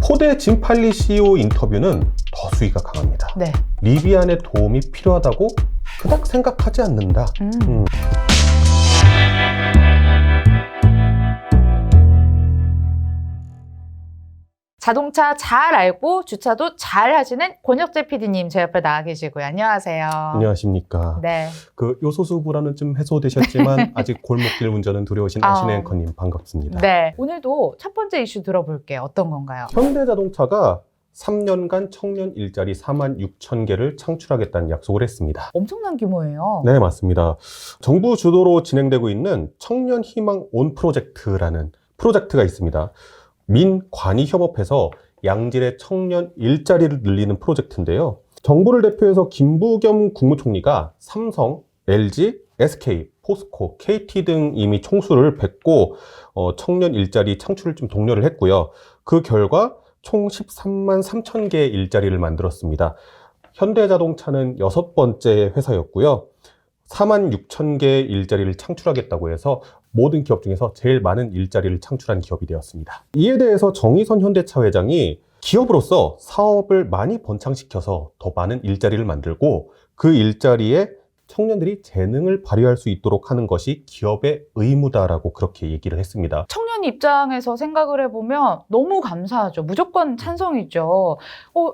포드의 짐 팔리 CEO 인터뷰는 더 수위가 강합니다. 네. 리비안의 도움이 필요하다고 그닥 생각하지 않는다. 자동차 잘 알고 주차도 잘 하시는 권혁재 PD님 제 옆에 나와 계시고요. 안녕하세요. 안녕하십니까. 네. 그 요소수 불안은 좀 해소되셨지만 아직 골목길 운전은 두려우신 아신의 앵커님 반갑습니다. 네. 오늘도 첫 번째 이슈 들어볼게요. 어떤 건가요? 현대자동차가 3년간 청년 일자리 46,000개를 창출하겠다는 약속을 했습니다. 엄청난 규모예요. 네, 맞습니다. 정부 주도로 진행되고 있는 청년 희망 온 프로젝트라는 프로젝트가 있습니다. 민관이협업해서 양질의 청년 일자리를 늘리는 프로젝트인데요. 정부를 대표해서 김부겸 국무총리가 삼성, LG, SK, 포스코, KT 등 이미 총수를 뵙고 청년 일자리 창출을 좀 독려를 했고요. 그 결과 총 13만 3천 개의 일자리를 만들었습니다. 현대자동차는 6번째 회사였고요. 4만 6천 개의 일자리를 창출하겠다고 해서 모든 기업 중에서 제일 많은 일자리를 창출한 기업이 되었습니다. 이에 대해서 정의선 현대차 회장이 기업으로서 사업을 많이 번창시켜서 더 많은 일자리를 만들고 그 일자리에 청년들이 재능을 발휘할 수 있도록 하는 것이 기업의 의무다라고 그렇게 얘기를 했습니다. 청년 입장에서 생각을 해보면 너무 감사하죠. 무조건 찬성이죠.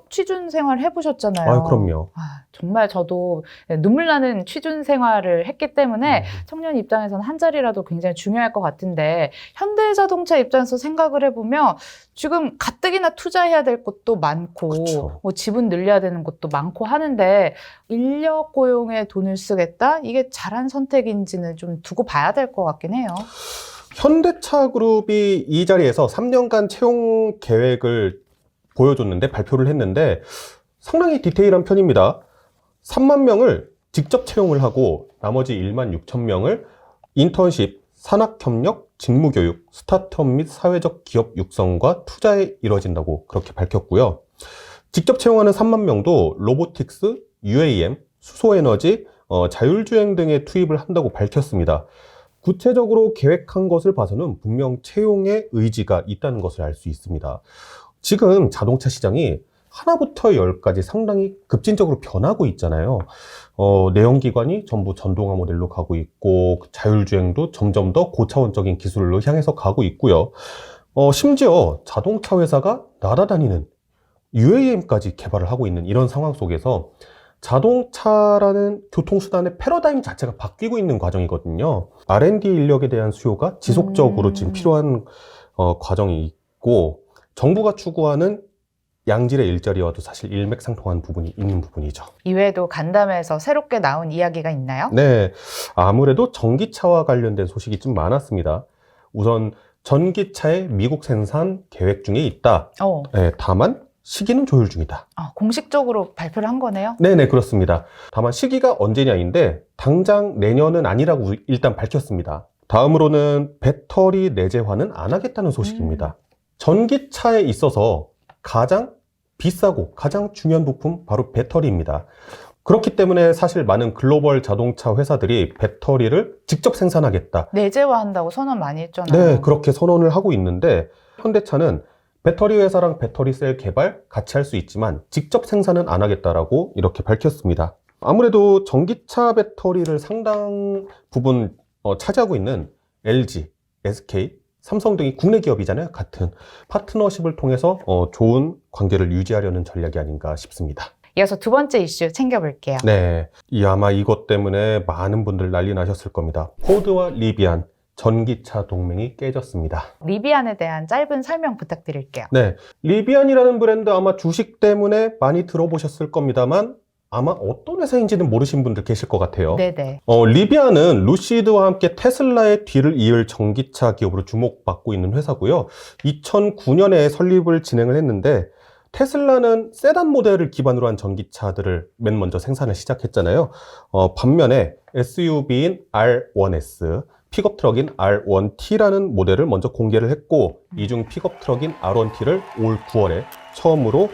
취준 생활 해보셨잖아요. 아, 그럼요. 정말 저도 눈물 나는 취준 생활을 했기 때문에 청년 입장에서는 한 자리라도 굉장히 중요할 것 같은데 현대자동차 입장에서 생각을 해보면 지금 가뜩이나 투자해야 될 것도 많고 그쵸. 뭐 지분 늘려야 되는 것도 많고 하는데 인력 고용에 돈을 쓰겠다? 이게 잘한 선택인지는 좀 두고 봐야 될 것 같긴 해요. 현대차 그룹이 이 자리에서 3년간 채용 계획을 보여줬는데 발표를 했는데 상당히 디테일한 편입니다. 3만 명을 직접 채용을 하고 나머지 1만 6천 명을 인턴십, 산학협력, 직무교육, 스타트업 및 사회적 기업 육성과 투자에 이뤄진다고 그렇게 밝혔고요. 직접 채용하는 3만 명도 로보틱스, UAM, 수소에너지, 자율주행 등에 투입을 한다고 밝혔습니다. 구체적으로 계획한 것을 봐서는 분명 채용의 의지가 있다는 것을 알 수 있습니다. 지금 자동차 시장이 하나부터 열까지 상당히 급진적으로 변하고 있잖아요. 내연기관이 전부 전동화 모델로 가고 있고 자율주행도 점점 더 고차원적인 기술로 향해서 가고 있고요. 심지어 자동차 회사가 날아다니는 UAM까지 개발을 하고 있는 이런 상황 속에서 자동차라는 교통수단의 패러다임 자체가 바뀌고 있는 과정이거든요. R&D 인력에 대한 수요가 지속적으로 지금 필요한 과정이 있고 정부가 추구하는 양질의 일자리와도 사실 일맥상통한 부분이 있는 부분이죠. 이외에도 간담회에서 새롭게 나온 이야기가 있나요? 네, 아무래도 전기차와 관련된 소식이 좀 많았습니다. 우선 전기차의 미국 생산 계획 중에 있다. 네, 다만 시기는 조율 중이다. 공식적으로 발표를 한 거네요? 네네, 그렇습니다. 다만 시기가 언제냐인데 당장 내년은 아니라고 일단 밝혔습니다. 다음으로는 배터리 내재화는 안 하겠다는 소식입니다. 전기차에 있어서 가장 비싸고 가장 중요한 부품 바로 배터리입니다. 그렇기 때문에 사실 많은 글로벌 자동차 회사들이 배터리를 직접 생산하겠다. 내재화한다고 선언 많이 했잖아요. 네, 그렇게 선언을 하고 있는데 현대차는 배터리 회사랑 배터리 셀 개발 같이 할 수 있지만 직접 생산은 안 하겠다라고 이렇게 밝혔습니다. 아무래도 전기차 배터리를 상당 부분 차지하고 있는 LG, SK, 삼성 등이 국내 기업이잖아요. 같은 파트너십을 통해서 좋은 관계를 유지하려는 전략이 아닌가 싶습니다. 이어서 두 번째 이슈 챙겨볼게요. 네, 아마 이것 때문에 많은 분들 난리 나셨을 겁니다. 포드와 리비안 전기차 동맹이 깨졌습니다. 리비안에 대한 짧은 설명 부탁드릴게요. 네, 리비안이라는 브랜드 아마 주식 때문에 많이 들어보셨을 겁니다만 아마 어떤 회사인지는 모르신 분들 계실 것 같아요. 네네. 리비안은 루시드와 함께 테슬라의 뒤를 이을 전기차 기업으로 주목받고 있는 회사고요. 2009년에 설립을 진행을 했는데 테슬라는 세단 모델을 기반으로 한 전기차들을 맨 먼저 생산을 시작했잖아요. 반면에 SUV인 R1S, 픽업 트럭인 R1T라는 모델을 먼저 공개를 했고 이중 픽업 트럭인 R1T를 올 9월에 처음으로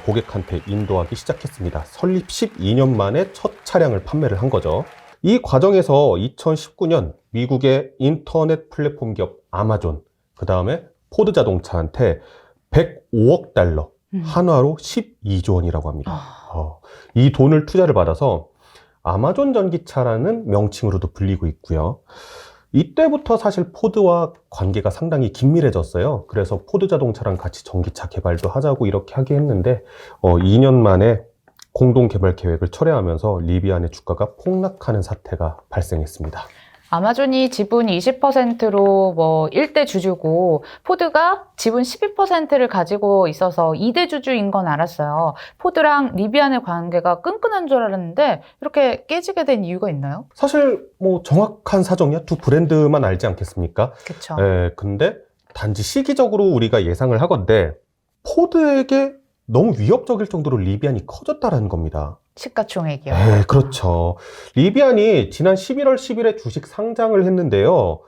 고객한테 인도하기 시작했습니다. 설립 12년 만에 첫 차량을 판매를 한 거죠. 이 과정에서 2019년 미국의 인터넷 플랫폼 기업 아마존, 그 다음에 포드 자동차한테 105억 달러, 한화로 12조 원이라고 합니다. 이 돈을 투자를 받아서 아마존 전기차라는 명칭으로도 불리고 있고요. 이때부터 사실 포드와 관계가 상당히 긴밀해졌어요. 그래서 포드 자동차랑 같이 전기차 개발도 하자고 이렇게 하게 했는데 2년 만에 공동 개발 계획을 철회하면서 리비안의 주가가 폭락하는 사태가 발생했습니다. 아마존이 지분 20%로 뭐 1대 주주고 포드가 지분 12%를 가지고 있어서 2대 주주인 건 알았어요. 포드랑 리비안의 관계가 끈끈한 줄 알았는데 이렇게 깨지게 된 이유가 있나요? 사실 뭐 정확한 사정이야 두 브랜드만 알지 않겠습니까? 그렇죠. 근데 단지 시기적으로 우리가 예상을 하건대 포드에게 너무 위협적일 정도로 리비안이 커졌다라는 겁니다. 시가총액이요. 그렇죠. 리비안이 지난 11월 10일에 주식 상장을 했는데요.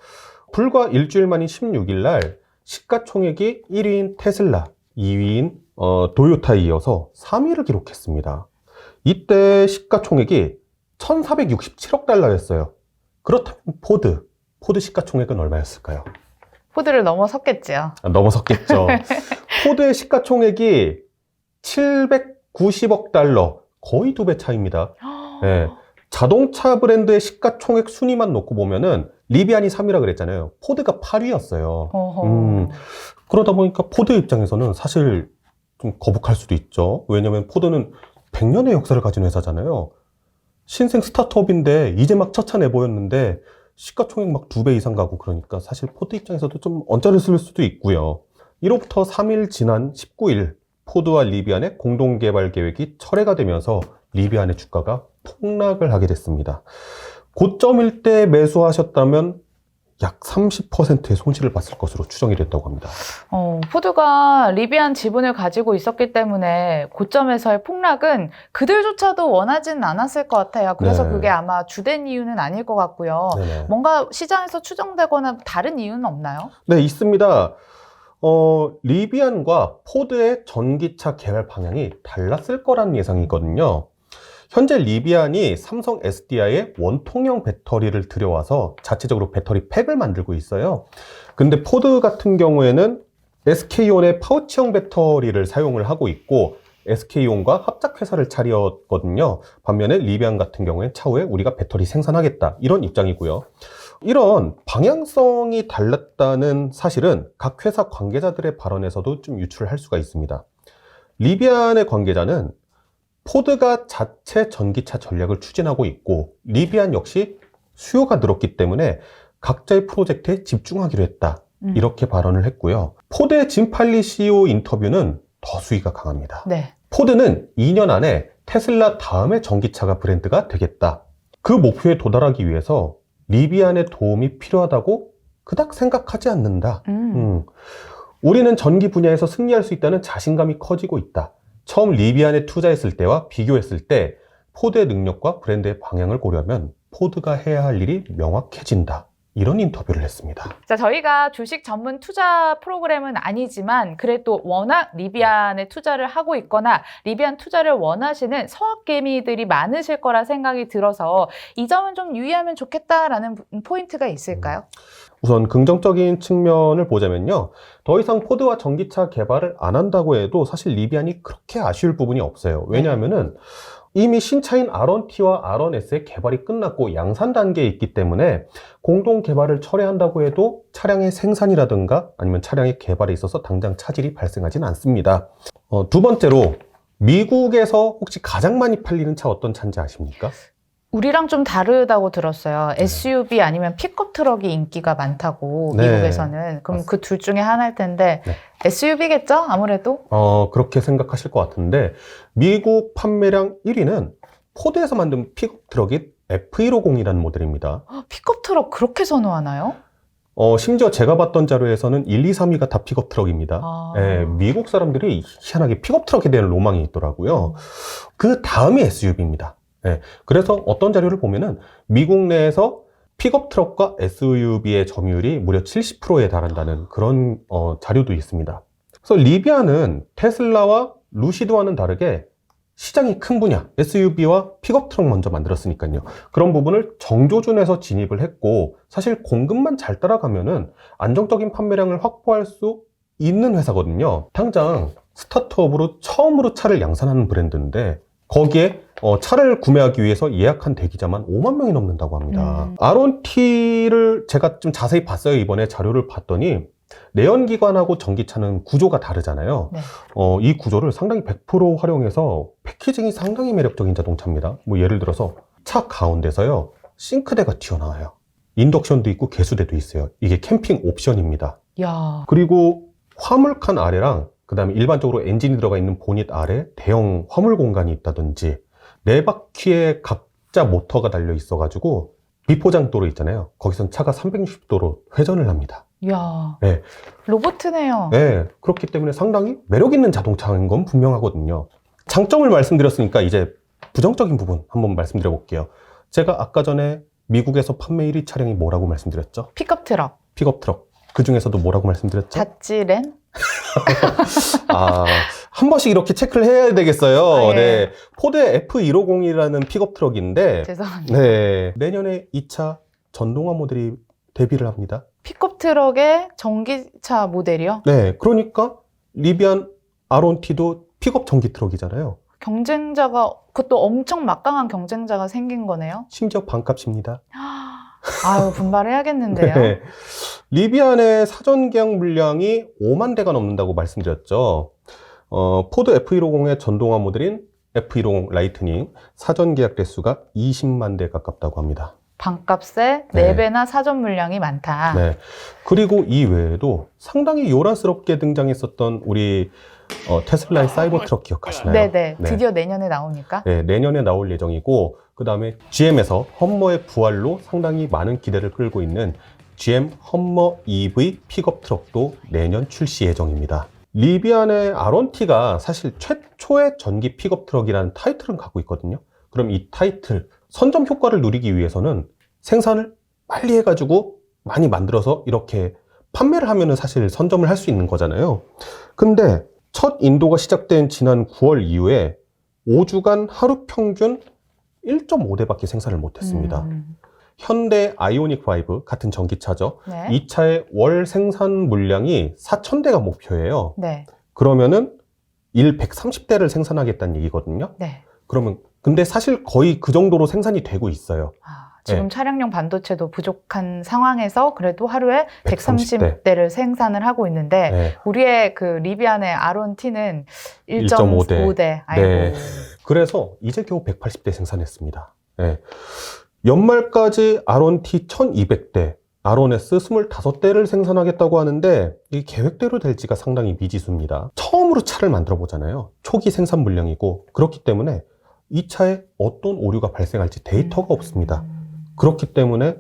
불과 일주일 만인 16일 날 시가총액이 1위인 테슬라, 2위인 도요타에 이어서 3위를 기록했습니다. 이때 시가총액이 1,467억 달러였어요. 그렇다면 포드 시가총액은 얼마였을까요? 포드를 넘어섰겠죠. 넘어섰겠죠. 포드의 시가총액이 790억 달러, 거의 2배 차이입니다. 자동차 브랜드의 시가총액 순위만 놓고 보면은 리비안이 3위라 그랬잖아요. 포드가 8위였어요. 그러다 보니까 포드 입장에서는 사실 좀 거북할 수도 있죠. 왜냐면 포드는 100년의 역사를 가진 회사잖아요. 신생 스타트업인데 이제 막 처차내 보였는데 시가총액 막 2배 이상 가고 그러니까 사실 포드 입장에서도 좀 언짢을 수도 있고요. 이로부터 3일 지난 19일 포드와 리비안의 공동개발 계획이 철회가 되면서 리비안의 주가가 폭락을 하게 됐습니다. 고점일 때 매수하셨다면 약 30%의 손실을 봤을 것으로 추정이 됐다고 합니다. 포드가 리비안 지분을 가지고 있었기 때문에 고점에서의 폭락은 그들조차도 원하지는 않았을 것 같아요. 그래서 그게 아마 주된 이유는 아닐 것 같고요. 네네. 뭔가 시장에서 추정되거나 다른 이유는 없나요? 네, 있습니다. 리비안과 포드의 전기차 개발 방향이 달랐을 거라는 예상이 있거든요. 현재 리비안이 삼성 SDI의 원통형 배터리를 들여와서 자체적으로 배터리 팩을 만들고 있어요. 근데 포드 같은 경우에는 SK온의 파우치형 배터리를 사용을 하고 있고 SK온과 합작회사를 차렸거든요. 반면에 리비안 같은 경우에 차후에 우리가 배터리 생산하겠다 이런 입장이고요. 이런 방향성이 달랐다는 사실은 각 회사 관계자들의 발언에서도 좀 유출을 할 수가 있습니다. 리비안의 관계자는 포드가 자체 전기차 전략을 추진하고 있고 리비안 역시 수요가 늘었기 때문에 각자의 프로젝트에 집중하기로 했다. 이렇게 발언을 했고요. 포드의 짐 팔리 CEO 인터뷰는 더 수위가 강합니다. 네. 포드는 2년 안에 테슬라 다음의 전기차가 브랜드가 되겠다. 그 목표에 도달하기 위해서 리비안의 도움이 필요하다고 그닥 생각하지 않는다. 우리는 전기 분야에서 승리할 수 있다는 자신감이 커지고 있다. 처음 리비안에 투자했을 때와 비교했을 때 포드의 능력과 브랜드의 방향을 고려하면 포드가 해야 할 일이 명확해진다. 이런 인터뷰를 했습니다. 자, 저희가 주식 전문 투자 프로그램은 아니지만 그래도 워낙 리비안에 투자를 하고 있거나 리비안 투자를 원하시는 서학개미들이 많으실 거라 생각이 들어서 이 점은 좀 유의하면 좋겠다라는 포인트가 있을까요? 우선 긍정적인 측면을 보자면요. 더 이상 포드와 전기차 개발을 안 한다고 해도 사실 리비안이 그렇게 아쉬울 부분이 없어요. 왜냐하면은 이미 신차인 R1T와 R1S의 개발이 끝났고 양산 단계에 있기 때문에 공동 개발을 철회한다고 해도 차량의 생산이라든가 아니면 차량의 개발에 있어서 당장 차질이 발생하지는 않습니다. 두 번째로 미국에서 혹시 가장 많이 팔리는 차 어떤 차인지 아십니까? 우리랑 좀 다르다고 들었어요. SUV 아니면 픽업 트럭이 인기가 많다고 미국에서는. 그럼 그 둘 중에 하나일 텐데 SUV겠죠? 아무래도? 그렇게 생각하실 것 같은데 미국 판매량 1위는 포드에서 만든 픽업 트럭인 F150이라는 모델입니다. 픽업 트럭 그렇게 선호하나요? 심지어 제가 봤던 자료에서는 1, 2, 3위가 다 픽업 트럭입니다. 미국 사람들이 희한하게 픽업 트럭에 대한 로망이 있더라고요. 그 다음이 SUV입니다. 그래서 어떤 자료를 보면은 미국 내에서 픽업 트럭과 SUV의 점유율이 무려 70%에 달한다는 그런 자료도 있습니다. 그래서 리비안은 테슬라와 루시드와는 다르게 시장이 큰 분야, SUV와 픽업 트럭 먼저 만들었으니까요. 그런 부분을 정조준에서 진입을 했고 사실 공급만 잘 따라가면은 안정적인 판매량을 확보할 수 있는 회사거든요. 당장 스타트업으로 처음으로 차를 양산하는 브랜드인데 거기에 차를 구매하기 위해서 예약한 대기자만 5만 명이 넘는다고 합니다. 아론티를 제가 좀 자세히 봤어요. 이번에 자료를 봤더니 내연기관하고 전기차는 구조가 다르잖아요. 네. 이 구조를 상당히 100% 활용해서 패키징이 상당히 매력적인 자동차입니다. 뭐 예를 들어서 차 가운데서요, 싱크대가 튀어나와요. 인덕션도 있고 개수대도 있어요. 이게 캠핑 옵션입니다. 야, 그리고 화물칸 아래랑 그 다음에 일반적으로 엔진이 들어가 있는 보닛 아래 대형 화물 공간이 있다든지 네 바퀴에 각자 모터가 달려 있어가지고 비포장도로 있잖아요. 거기선 차가 360도로 회전을 합니다. 야, 네. 로봇이네요. 네, 그렇기 때문에 상당히 매력 있는 자동차인 건 분명하거든요. 장점을 말씀드렸으니까 이제 부정적인 부분 한번 말씀드려 볼게요. 제가 아까 전에 미국에서 판매 1위 차량이 뭐라고 말씀드렸죠? 픽업 트럭, 픽업 트럭. 그 중에서도 뭐라고 말씀드렸죠? 자찌렌. 한 번씩 이렇게 체크를 해야 되겠어요. 아, 예. 네. 포드 F150이라는 픽업 트럭인데, 죄송합니다. 네. 내년에 이 차 전동화 모델이 데뷔를 합니다. 픽업 트럭의 전기차 모델이요? 네. 그러니까 리비안 아론티도 픽업 전기 트럭이잖아요. 경쟁자가, 그것도 엄청 막강한 경쟁자가 생긴 거네요. 심지어 반값입니다. 아유, 분발해야겠는데요. 네. 리비안의 사전 계약 물량이 5만 대가 넘는다고 말씀드렸죠. 포드 F150의 전동화 모델인 F150 라이트닝 사전 계약 대수가 20만 대 가깝다고 합니다. 반값에 네. 4배나 사전 물량이 많다. 네. 그리고 이 외에도 상당히 요란스럽게 등장했었던 우리 테슬라의 사이버 트럭 기억하시나요? 네네. 드디어 내년에 나오니까. 네, 내년에 나올 예정이고, 그 다음에 GM에서 험머의 부활로 상당히 많은 기대를 끌고 있는 GM 험머 EV 픽업 트럭도 내년 출시 예정입니다. 리비안의 아론티가 사실 최초의 전기 픽업 트럭이라는 타이틀은 갖고 있거든요. 그럼 이 타이틀, 선점 효과를 누리기 위해서는 생산을 빨리 해가지고 많이 만들어서 이렇게 판매를 하면은 사실 선점을 할 수 있는 거잖아요. 근데 첫 인도가 시작된 지난 9월 이후에 5주간 하루 평균 1.5대밖에 생산을 못했습니다. 현대 아이오닉 5 같은 전기차죠. 네. 이 차의 월 생산 물량이 4,000대가 목표예요. 네. 그러면은 130대를 생산하겠다는 얘기거든요. 네. 그러면 근데 사실 거의 그 정도로 생산이 되고 있어요. 지금 네. 차량용 반도체도 부족한 상황에서 그래도 하루에 130대. 130대를 생산을 하고 있는데 네. 우리의 그 리비안의 아론티는 1.5대. 1.5대. 아이고. 네. 그래서 이제 겨우 180대 생산했습니다. 네. 연말까지 아론티 1200대, 아론S 25대를 생산하겠다고 하는데 이 계획대로 될지가 상당히 미지수입니다. 처음으로 차를 만들어 보잖아요. 초기 생산 물량이고 그렇기 때문에 이 차에 어떤 오류가 발생할지 데이터가 없습니다. 그렇기 때문에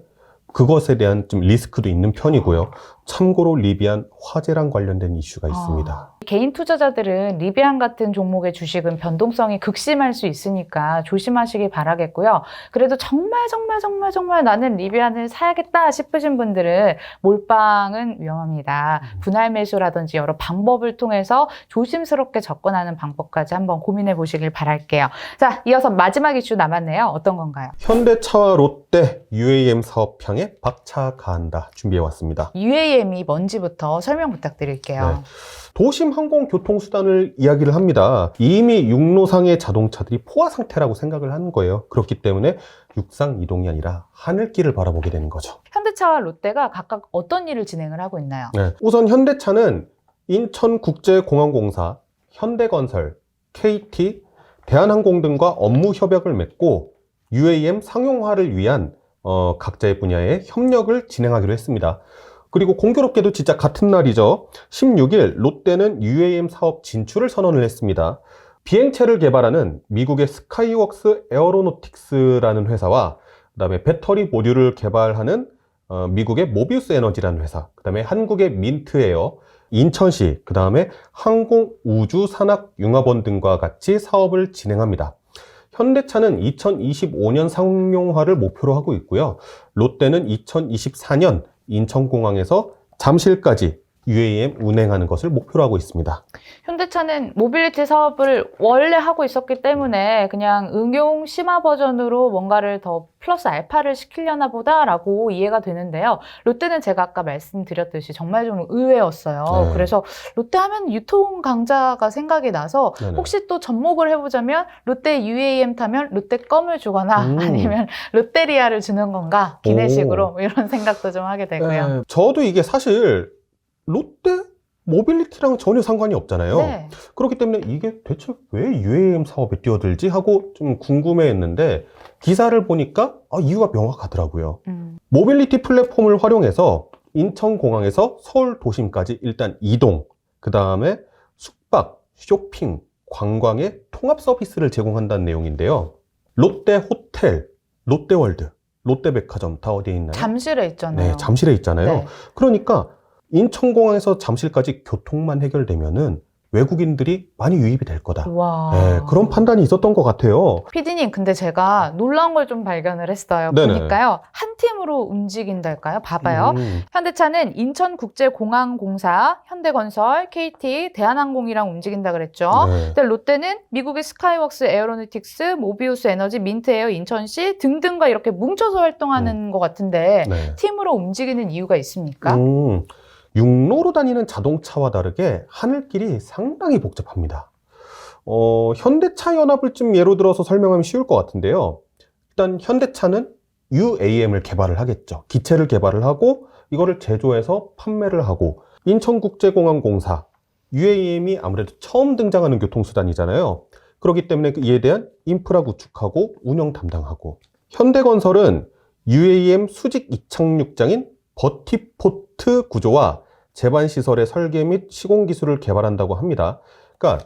그것에 대한 좀 리스크도 있는 편이고요. 참고로 리비안 화재랑 관련된 이슈가 있습니다. 개인 투자자들은 리비안 같은 종목의 주식은 변동성이 극심할 수 있으니까 조심하시기 바라겠고요. 그래도 정말 나는 리비안을 사야겠다 싶으신 분들은 몰빵은 위험합니다. 분할 매수라든지 여러 방법을 통해서 조심스럽게 접근하는 방법까지 한번 고민해 보시길 바랄게요. 자, 이어서 마지막 이슈 남았네요. 어떤 건가요? 현대차와 롯데 UAM 사업향에 박차 가한다 준비해 왔습니다. UAM이 뭔지부터 설명 부탁드릴게요. 네. 도심 항공교통수단을 이야기를 합니다. 이미 육로상의 자동차들이 포화 상태라고 생각을 하는 거예요. 그렇기 때문에 육상 이동이 아니라 하늘길을 바라보게 되는 거죠. 현대차와 롯데가 각각 어떤 일을 진행을 하고 있나요? 네. 우선 현대차는 인천국제공항공사, 현대건설, KT, 대한항공 등과 업무 협약을 맺고 UAM 상용화를 위한 각자의 분야의 협력을 진행하기로 했습니다. 그리고 공교롭게도 진짜 같은 날이죠. 16일 롯데는 UAM 사업 진출을 선언을 했습니다. 비행체를 개발하는 미국의 스카이웍스 에어로노틱스라는 회사와 그다음에 배터리 모듈을 개발하는 미국의 모비우스 에너지라는 회사, 그다음에 한국의 민트에어, 인천시, 그다음에 항공우주산학융합원 등과 같이 사업을 진행합니다. 현대차는 2025년 상용화를 목표로 하고 있고요. 롯데는 2024년 인천공항에서 잠실까지 UAM 운행하는 것을 목표로 하고 있습니다. 현대차는 모빌리티 사업을 원래 하고 있었기 때문에 그냥 응용 심화 버전으로 뭔가를 더 플러스 알파를 시키려나 보다라고 이해가 되는데요. 롯데는 제가 아까 말씀드렸듯이 정말 좀 의외였어요. 네. 그래서 롯데 하면 유통 강자가 생각이 나서 네네. 혹시 또 접목을 해보자면 롯데 UAM 타면 롯데 껌을 주거나 아니면 롯데리아를 주는 건가 기내식으로 뭐 이런 생각도 좀 하게 되고요. 네, 저도 이게 사실 롯데 모빌리티랑 전혀 상관이 없잖아요. 네. 그렇기 때문에 이게 대체 왜 UAM 사업에 뛰어들지 하고 좀 궁금해했는데 기사를 보니까 이유가 명확하더라고요. 모빌리티 플랫폼을 활용해서 인천공항에서 서울 도심까지 일단 이동, 그 다음에 숙박, 쇼핑, 관광의 통합 서비스를 제공한다는 내용인데요. 롯데 호텔, 롯데월드, 롯데백화점 다 어디에 있나요? 잠실에 있잖아요. 네, 잠실에 있잖아요. 네. 그러니까 인천공항에서 잠실까지 교통만 해결되면은 외국인들이 많이 유입이 될 거다. 와. 네, 그런 판단이 있었던 것 같아요. 피디님, 근데 제가 놀라운 걸 좀 발견을 했어요. 네네. 보니까요, 한 팀으로 움직인달까요? 봐봐요. 현대차는 인천국제공항공사, 현대건설, KT, 대한항공이랑 움직인다 그랬죠. 네. 근데 롯데는 미국의 스카이웍스 에어로노틱스, 모비우스 에너지, 민트에어 인천시 등등과 이렇게 뭉쳐서 활동하는 것 같은데 네. 팀으로 움직이는 이유가 있습니까? 육로로 다니는 자동차와 다르게 하늘길이 상당히 복잡합니다. 현대차 연합을 좀 예로 들어서 설명하면 쉬울 것 같은데요. 일단 현대차는 UAM을 개발을 하겠죠. 기체를 개발을 하고 이거를 제조해서 판매를 하고, 인천국제공항공사 UAM이 아무래도 처음 등장하는 교통수단이잖아요. 그렇기 때문에 이에 대한 인프라 구축하고 운영 담당하고, 현대건설은 UAM 수직 이착륙장인 버티포트 구조와 제반시설의 설계 및 시공 기술을 개발한다고 합니다. 그러니까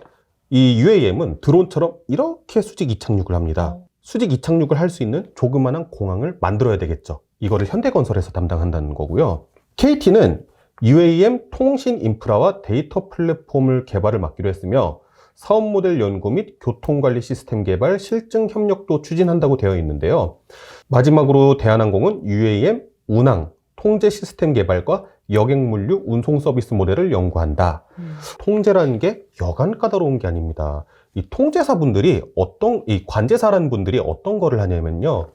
이 UAM은 드론처럼 이렇게 수직 이착륙을 합니다. 수직 이착륙을 할 수 있는 조그마한 공항을 만들어야 되겠죠. 이거를 현대건설에서 담당한다는 거고요. KT는 UAM 통신 인프라와 데이터 플랫폼을 개발을 맡기로 했으며 사업 모델 연구 및 교통관리 시스템 개발, 실증 협력도 추진한다고 되어 있는데요. 마지막으로 대한항공은 UAM 운항, 통제 시스템 개발과 여객물류 운송 서비스 모델을 연구한다. 통제라는 게 여간 까다로운 게 아닙니다. 이 통제사분들이 이 관제사라는 분들이 어떤 거를 하냐면요.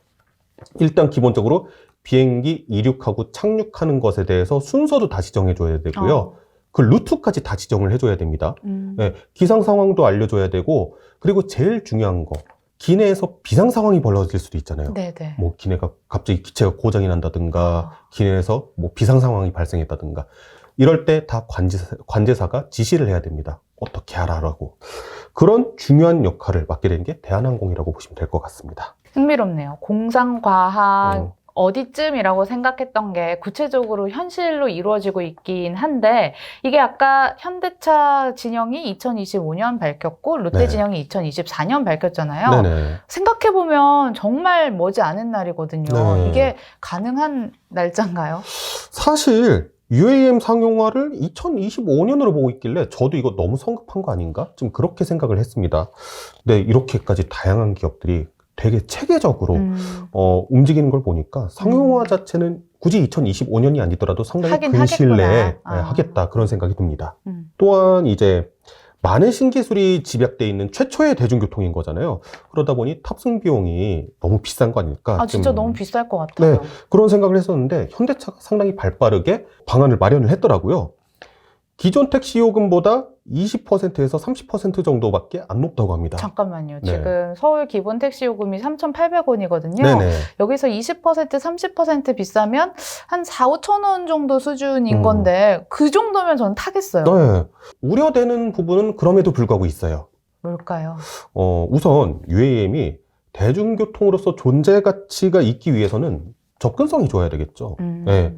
일단 기본적으로 비행기 이륙하고 착륙하는 것에 대해서 순서도 다 지정해 줘야 되고요. 그 루트까지 다 지정을 해줘야 됩니다. 네, 기상 상황도 알려줘야 되고, 그리고 제일 중요한 거, 기내에서 비상 상황이 벌어질 수도 있잖아요. 네네. 뭐 기내가 갑자기 기체가 고장이 난다든가, 기내에서 뭐 비상 상황이 발생했다든가, 이럴 때 다 관제사가 지시를 해야 됩니다. 어떻게 하라고. 그런 중요한 역할을 맡게 된 게 대한항공이라고 보시면 될 것 같습니다. 흥미롭네요. 공상과학 어디쯤이라고 생각했던 게 구체적으로 현실로 이루어지고 있긴 한데, 이게 아까 현대차 진영이 2025년 밝혔고 롯데 네. 진영이 2024년 밝혔잖아요. 네네. 생각해보면 정말 머지 않은 날이거든요. 네. 이게 가능한 날짜인가요? 사실 UAM 상용화를 2025년으로 보고 있길래 저도 이거 너무 성급한 거 아닌가? 좀 그렇게 생각을 했습니다. 네, 이렇게까지 다양한 기업들이 되게 체계적으로 움직이는 걸 보니까 상용화 자체는 굳이 2025년이 아니더라도 상당히 근시일 내에 하겠다, 그런 생각이 듭니다. 또한 이제 많은 신기술이 집약되어 있는 최초의 대중교통인 거잖아요. 그러다 보니 탑승 비용이 너무 비싼 거 아닐까? 진짜 너무 비쌀 것 같아요. 네, 그런 생각을 했었는데 현대차가 상당히 발빠르게 방안을 마련을 했더라고요. 기존 택시 요금보다 20%에서 30% 정도밖에 안 높다고 합니다. 잠깐만요. 네. 지금 서울 기본 택시 요금이 3,800원이거든요. 네네. 여기서 20%, 30% 비싸면 한 4, 5천 원 정도 수준인 건데 그 정도면 저는 타겠어요. 네. 우려되는 부분은 그럼에도 불구하고 있어요. 뭘까요? 우선 UAM이 대중교통으로서 존재 가치가 있기 위해서는 접근성이 좋아야 되겠죠. 네.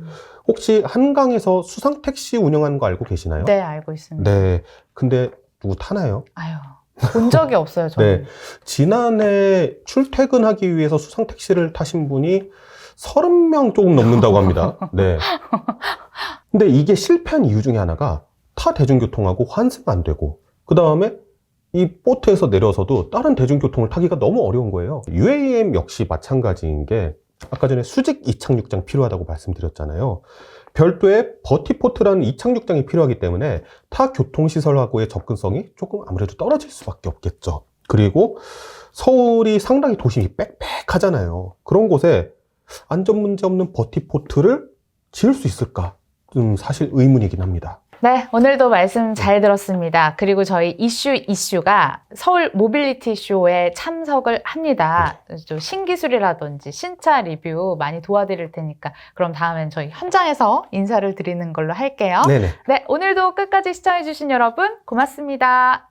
혹시 한강에서 수상 택시 운영하는 거 알고 계시나요? 네, 알고 있습니다. 네. 근데 누구 타나요? 아유, 본 적이 없어요, 저는. 네. 지난해 출퇴근하기 위해서 수상 택시를 타신 분이 30명 조금 넘는다고 합니다. 네. 근데 이게 실패한 이유 중에 하나가 타 대중교통하고 환승 안 되고, 그 다음에 이 보트에서 내려서도 다른 대중교통을 타기가 너무 어려운 거예요. UAM 역시 마찬가지인 게 아까 전에 수직 이착륙장 필요하다고 말씀드렸잖아요. 별도의 버티포트라는 이착륙장이 필요하기 때문에 타 교통시설하고의 접근성이 조금 아무래도 떨어질 수밖에 없겠죠. 그리고 서울이 상당히 도심이 빽빽하잖아요. 그런 곳에 안전 문제 없는 버티포트를 지을 수 있을까? 사실 의문이긴 합니다. 네, 오늘도 말씀 잘 들었습니다. 그리고 저희 이슈가 서울 모빌리티 쇼에 참석을 합니다. 좀 신기술이라든지 신차 리뷰 많이 도와드릴 테니까 그럼 다음엔 저희 현장에서 인사를 드리는 걸로 할게요. 네네. 네, 오늘도 끝까지 시청해주신 여러분 고맙습니다.